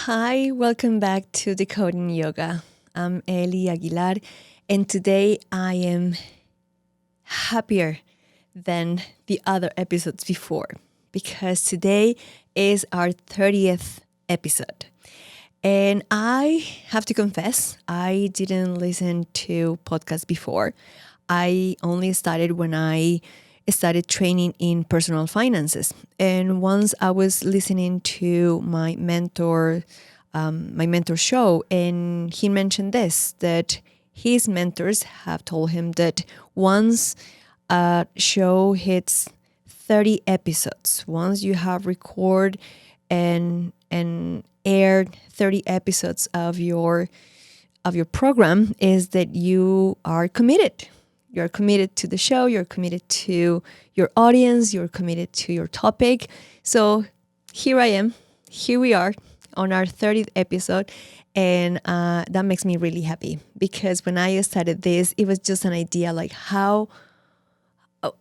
Hi, welcome back to Decoding Yoga. I'm Eli Aguilar, and today I am happier than the other episodes before because today is our 30th episode. And I have to confess, I didn't listen to podcasts before. I only started when I started training in personal finances. And once I was listening to my mentor show, and he mentioned this, that his mentors have told him that once a show hits 30 episodes, once you have recorded and aired 30 episodes of your program, is that you are committed. You're committed to the show, you're committed to your audience, you're committed to your topic. So here I am, here we are on our 30th episode. And that makes me really happy because when I started this, it was just an idea like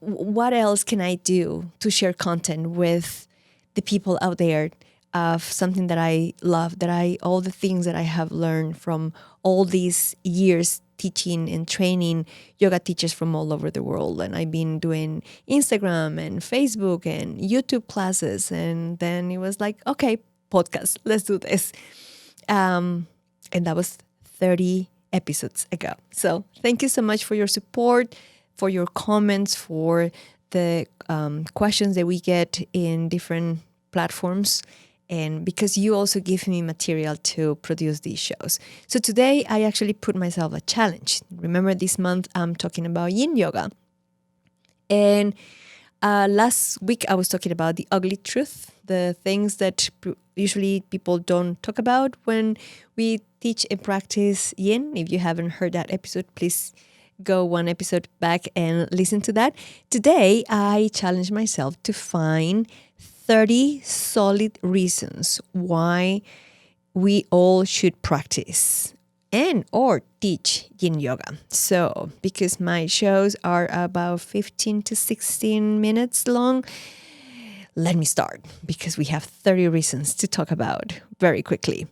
what else can I do to share content with the people out there of something that I love, all the things that I have learned from all these years teaching and training yoga teachers from all over the world. And I've been doing Instagram and Facebook and YouTube classes. And then it was like, okay, podcast, let's do this. And that was 30 episodes ago. So thank you so much for your support, for your comments, for the questions that we get in different platforms, and because you also give me material to produce these shows. So today I actually put myself a challenge. Remember, this month I'm talking about yin yoga. And last week I was talking about the ugly truth, the things that usually people don't talk about when we teach and practice yin. If you haven't heard that episode, please go one episode back and listen to that. Today I challenged myself to find 30 solid reasons why we all should practice and or teach yin yoga. So, because my shows are about 15 to 16 minutes long, let me start because we have 30 reasons to talk about very quickly.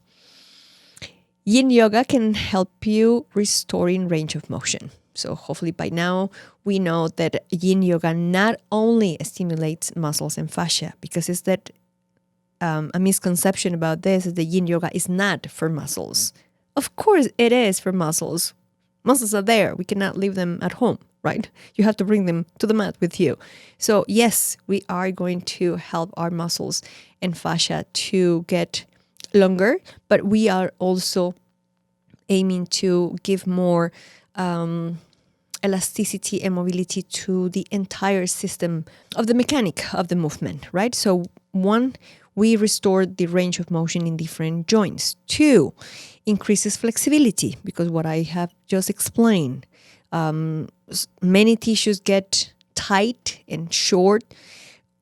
Yin yoga can help you restoring range of motion. So hopefully by now we know that yin yoga not only stimulates muscles and fascia, because it's that a misconception about this is that yin yoga is not for muscles. Of course it is for muscles. Muscles are there. We cannot leave them at home, right? You have to bring them to the mat with you. So yes, we are going to help our muscles and fascia to get longer, but we are also aiming to give more elasticity and mobility to the entire system of the mechanic of the movement, right? So one, we restore the range of motion in different joints. Two, increases flexibility, because what I have just explained, many tissues get tight and short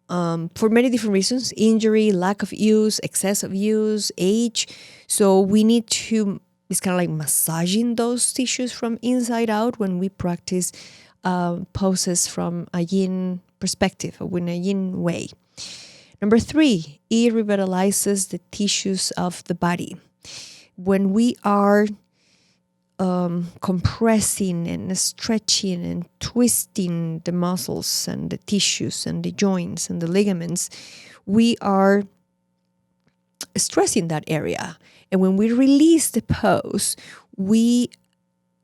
for many different reasons: injury, lack of use, excess of use, age. So we need to, it's kind of like massaging those tissues from inside out when we practice poses from a yin perspective, or in a yin way. Number three, it revitalizes the tissues of the body. When we are compressing and stretching and twisting the muscles and the tissues and the joints and the ligaments, we are stressing that area. And when we release the pose, we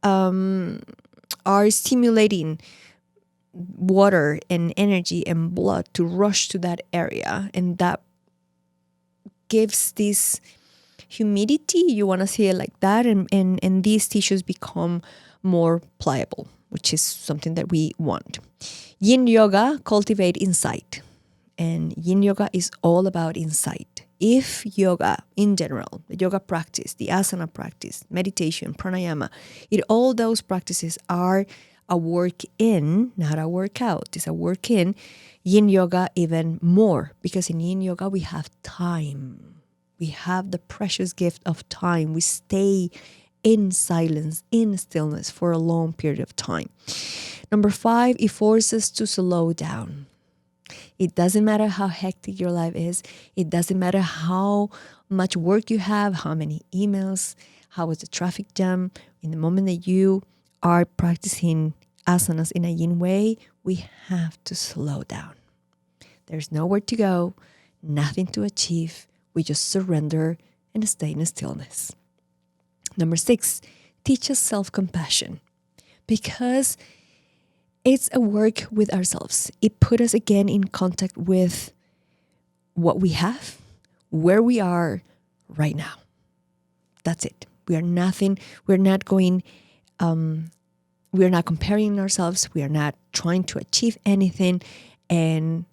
are stimulating water and energy and blood to rush to that area. And that gives this humidity, you want to see it like that, and these tissues become more pliable, which is something that we want. Yin yoga cultivate insight, and yin yoga is all about insight. If yoga in general, the yoga practice, the asana practice, meditation, pranayama, all those practices are a work in, not a workout. It's a work in. Yin yoga even more, because in yin yoga we have time. We have the precious gift of time. We stay in silence, in stillness for a long period of time. Number five, it forces to slow down. It doesn't matter how hectic your life is. It doesn't matter how much work you have, how many emails, how was the traffic jam. In the moment that you are practicing asanas in a yin way, we have to slow down. There's nowhere to go, nothing to achieve. We just surrender and stay in stillness. Number 6, teach us self-compassion, because it's a work with ourselves. It put us again in contact with what we have, where we are right now. That's it. We are nothing. We're not going, we are not comparing ourselves. We are not trying to achieve anything, and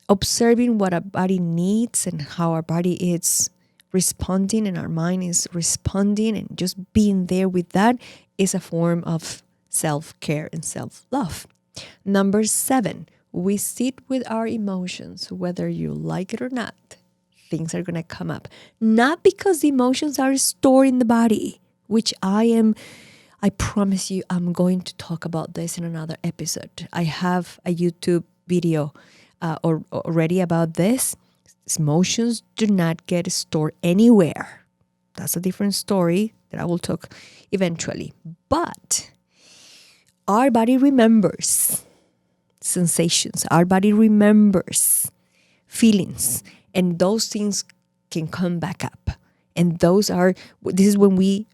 observing what our body needs and how our body is responding and our mind is responding, and just being there with that is a form of self-care and self-love. Number 7, we sit with our emotions, whether you like it or not. Things are going to come up. Not because the emotions are stored in the body, which I promise you, I'm going to talk about this in another episode. I have a YouTube video already about this. Emotions do not get stored anywhere. That's a different story that I will talk eventually. But our body remembers sensations. Our body remembers feelings. And those things can come back up. And this is when we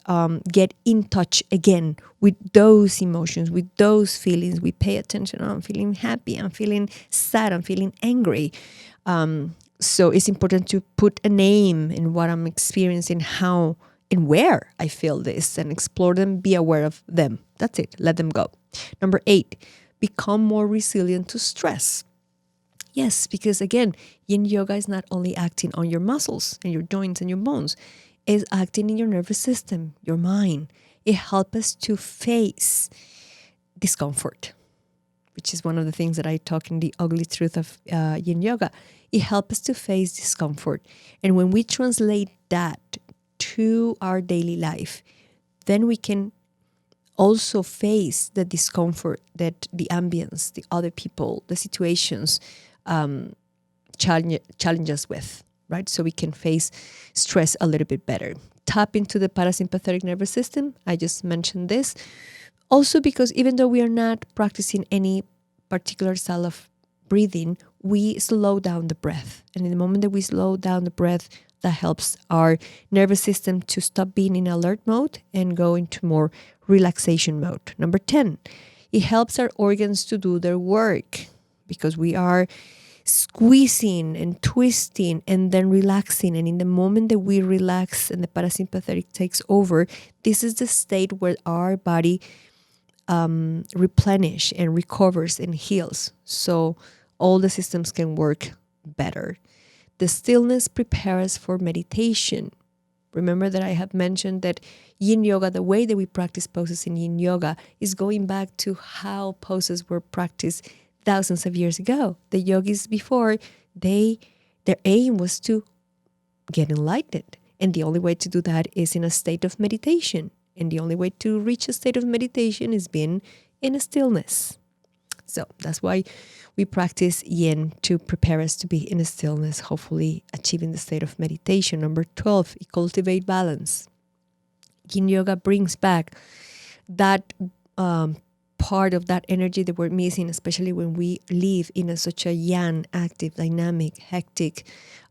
get in touch again with those emotions, with those feelings. We pay attention. Oh, I'm feeling happy. I'm feeling sad. I'm feeling angry. So it's important to put a name in what I'm experiencing, how and where I feel this, and explore them, be aware of them. That's it. Let them go. Number 8, become more resilient to stress. Yes, because again, yin yoga is not only acting on your muscles and your joints and your bones, it's acting in your nervous system, your mind. It helps us to face discomfort, which is one of the things that I talk in The Ugly Truth of Yin Yoga. It helps us to face discomfort. And when we translate that to our daily life, then we can also face the discomfort that the ambience, the other people, the situations challenge us with, right? So we can face stress a little bit better. Tap into the parasympathetic nervous system. I just mentioned this. Also because even though we are not practicing any particular style of breathing, we slow down the breath. And in the moment that we slow down the breath, that helps our nervous system to stop being in alert mode and go into more relaxation mode. Number 10, it helps our organs to do their work, because we are squeezing and twisting and then relaxing. And in the moment that we relax and the parasympathetic takes over, this is the state where our body replenish and recovers and heals. So all the systems can work better. The stillness prepares for meditation. Remember that I have mentioned that yin yoga, the way that we practice poses in yin yoga, is going back to how poses were practiced thousands of years ago. The yogis before, their aim was to get enlightened. And the only way to do that is in a state of meditation. And the only way to reach a state of meditation is being in a stillness. So that's why we practice yin, to prepare us to be in a stillness, hopefully achieving the state of meditation. Number 12, cultivate balance. Yin yoga brings back that part of that energy that we're missing, especially when we live in such a yang, active, dynamic, hectic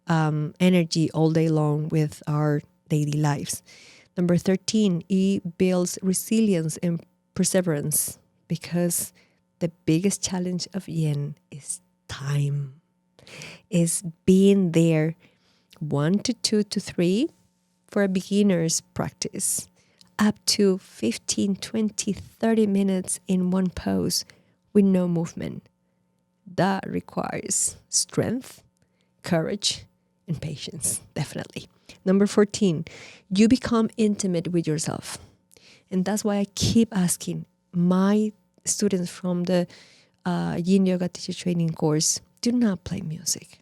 energy all day long with our daily lives. Number 13, it builds resilience and perseverance, because the biggest challenge of yin is time, is being there 1 to 2 to 3 for a beginner's practice, up to 15, 20, 30 minutes in one pose with no movement. That requires strength, courage, and patience, definitely. Number 14, you become intimate with yourself. And that's why I keep asking my students from the Yin Yoga Teacher Training course, do not play music.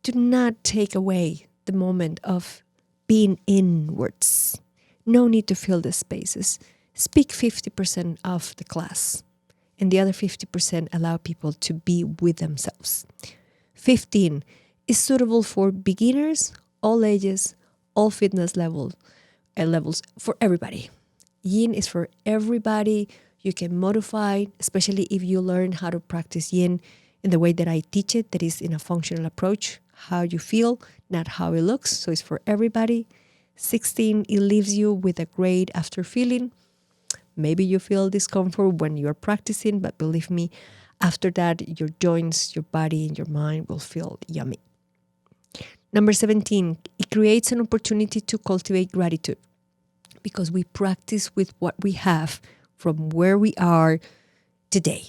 Do not take away the moment of being inwards. No need to fill the spaces. Speak 50% of the class and the other 50% allow people to be with themselves. 15 is suitable for beginners, all ages, all fitness levels, for everybody. Yin is for everybody. You can modify, especially if you learn how to practice yin in the way that I teach it, that is in a functional approach, how you feel, not how it looks. So it's for everybody. 16, it leaves you with a great after feeling. Maybe you feel discomfort when you're practicing, but believe me, after that, your joints, your body, and your mind will feel yummy. Number 17, it creates an opportunity to cultivate gratitude because we practice with what we have from where we are today.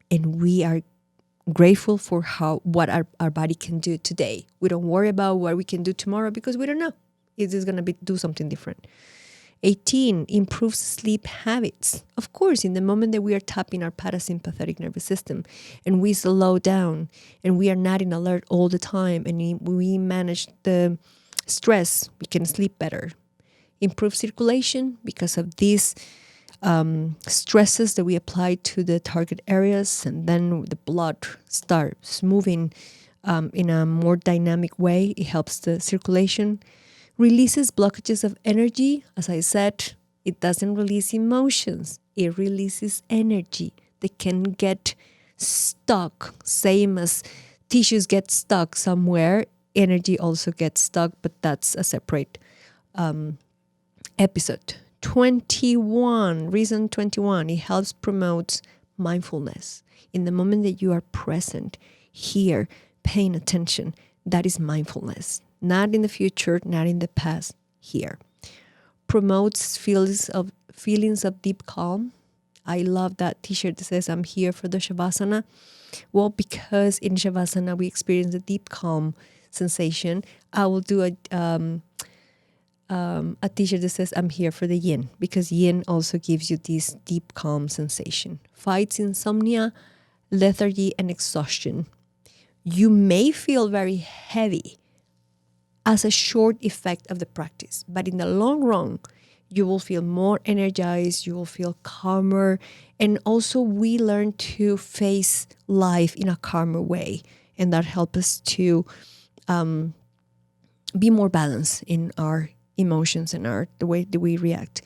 And we are grateful for what our body can do today. We don't worry about what we can do tomorrow because we don't know. It is going to do something different. 18, improves sleep habits. Of course, in the moment that we are tapping our parasympathetic nervous system and we slow down and we are not in alert all the time and we manage the stress, we can sleep better. Improve circulation because of these stresses that we apply to the target areas, and then the blood starts moving in a more dynamic way. It helps the circulation. Releases blockages of energy. As I said, it doesn't release emotions. It releases energy that can get stuck. Same as tissues get stuck somewhere, energy also gets stuck, but that's a separate episode. 21, reason 21, it helps promote mindfulness. In the moment that you are present, here, paying attention, that is mindfulness. Not in the future, not in the past, here. Promotes feelings of deep calm. I love that t-shirt that says, I'm here for the Shavasana. Well, because in Shavasana, we experience a deep calm sensation. I will do a t-shirt that says, I'm here for the yin, because yin also gives you this deep calm sensation. Fights insomnia, lethargy, and exhaustion. You may feel very heavy as a short effect of the practice, but in the long run, you will feel more energized, you will feel calmer, and also we learn to face life in a calmer way, and that helps us to be more balanced in our emotions and the way that we react.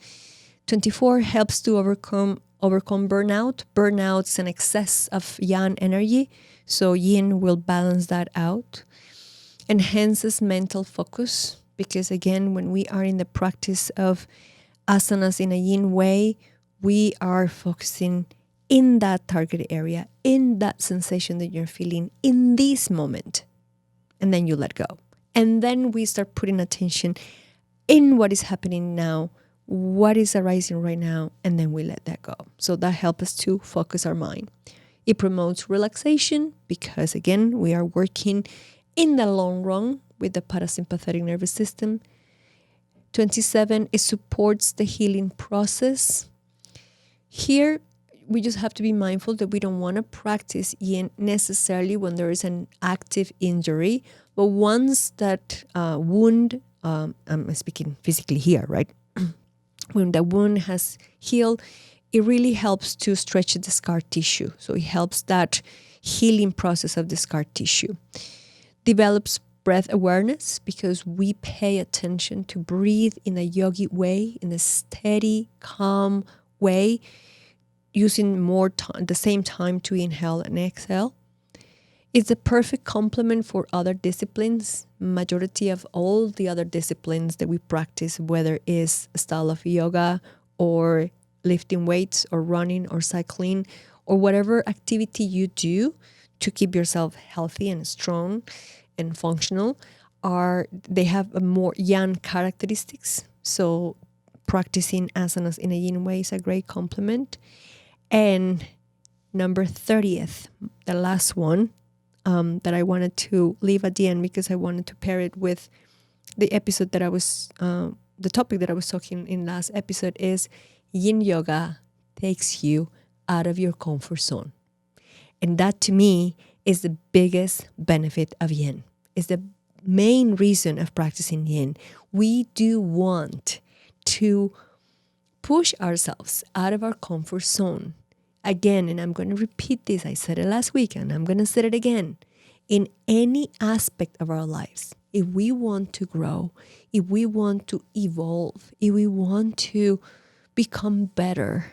24 helps to overcome burnout. Burnout is an excess of yang energy, so yin will balance that out. Enhances mental focus because, again, when we are in the practice of asanas in a yin way, we are focusing in that target area, in that sensation that you're feeling in this moment. And then you let go. And then we start putting attention in what is happening now, what is arising right now, and then we let that go. So that helps us to focus our mind. It promotes relaxation because, again, we are working in the long run with the parasympathetic nervous system. 27, it supports the healing process. Here, we just have to be mindful that we don't want to practice yin necessarily when there is an active injury, but once that wound, I'm speaking physically here, right? When the wound has healed, it really helps to stretch the scar tissue. So it helps that healing process of the scar tissue. Develops breath awareness because we pay attention to breathe in a yogi way, in a steady, calm way, using the same time to inhale and exhale. It's a perfect complement for other disciplines. Majority of all the other disciplines that we practice, whether it's a style of yoga or lifting weights or running or cycling or whatever activity you do to keep yourself healthy and strong and functional, they have a more yang characteristics. So practicing asanas in a yin way is a great complement. And number 30th, the last one that I wanted to leave at the end because I wanted to pair it with the episode that the topic that I was talking in last episode is yin yoga takes you out of your comfort zone. And that to me is the biggest benefit of yin. Is the main reason of practicing yin. We do want to push ourselves out of our comfort zone. again, and I'm going to repeat this, I said it last week and I'm going to say it again, in any aspect of our lives, if we want to grow, if we want to evolve, if we want to become better,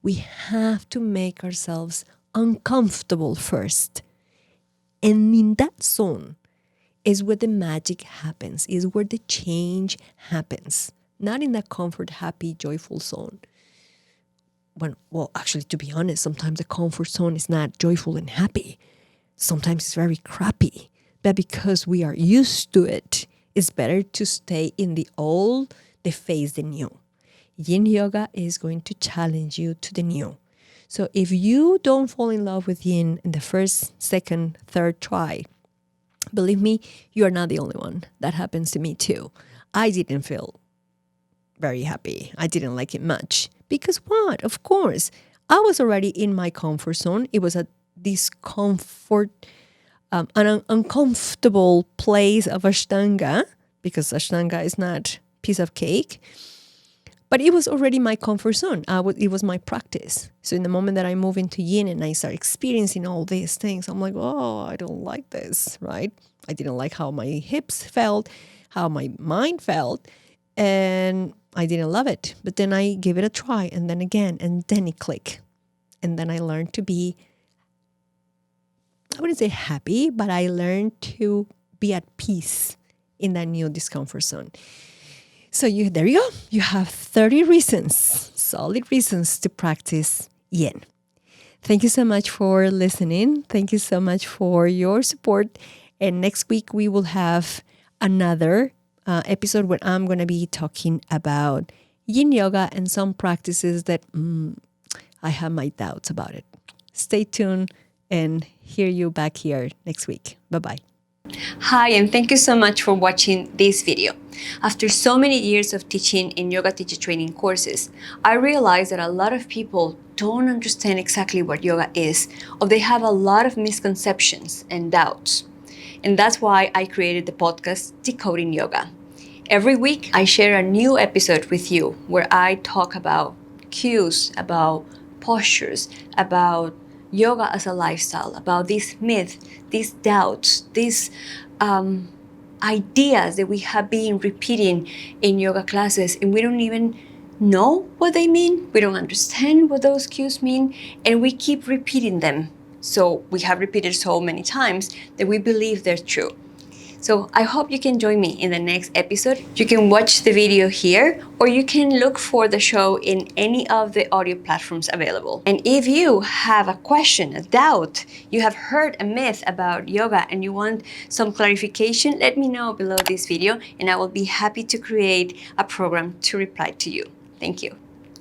we have to make ourselves uncomfortable first. And in that zone is where the magic happens, is where the change happens. Not in that comfort, happy, joyful zone. Well, actually, to be honest, sometimes the comfort zone is not joyful and happy. Sometimes it's very crappy. But because we are used to it, it's better to stay in the old, the face the new. Yin yoga is going to challenge you to the new. So if you don't fall in love with yin in the first, second, third try, believe me, you are not the only one. That happens to me too. I didn't feel very happy. I didn't like it much. Because what? Of course, I was already in my comfort zone. It was a discomfort, an uncomfortable place of Ashtanga, because Ashtanga is not piece of cake. But it was already my comfort zone. It was my practice. So in the moment that I move into yin and I start experiencing all these things, I'm like, oh, I don't like this, right? I didn't like how my hips felt, how my mind felt, and I didn't love it. But then I gave it a try, and then again, and then it clicked. And then I learned to be, I wouldn't say happy, but I learned to be at peace in that new discomfort zone. So there you go. You have 30 reasons, solid reasons to practice yin. Thank you so much for listening. Thank you so much for your support. And next week we will have another episode where I'm going to be talking about yin yoga and some practices that I have my doubts about it. Stay tuned and hear you back here next week. Bye-bye. Hi, and thank you so much for watching this video. After so many years of teaching in yoga teacher training courses, I realized that a lot of people don't understand exactly what yoga is, or they have a lot of misconceptions and doubts. And that's why I created the podcast Decoding Yoga. Every week, I share a new episode with you where I talk about cues, about postures, about yoga as a lifestyle, about these myths, these doubts, these ideas that we have been repeating in yoga classes, and we don't even know what they mean. We don't understand what those cues mean, and we keep repeating them. So we have repeated so many times that we believe they're true. So I hope you can join me in the next episode. You can watch the video here, or you can look for the show in any of the audio platforms available. And if you have a question, a doubt, you have heard a myth about yoga and you want some clarification, let me know below this video and I will be happy to create a program to reply to you. Thank you.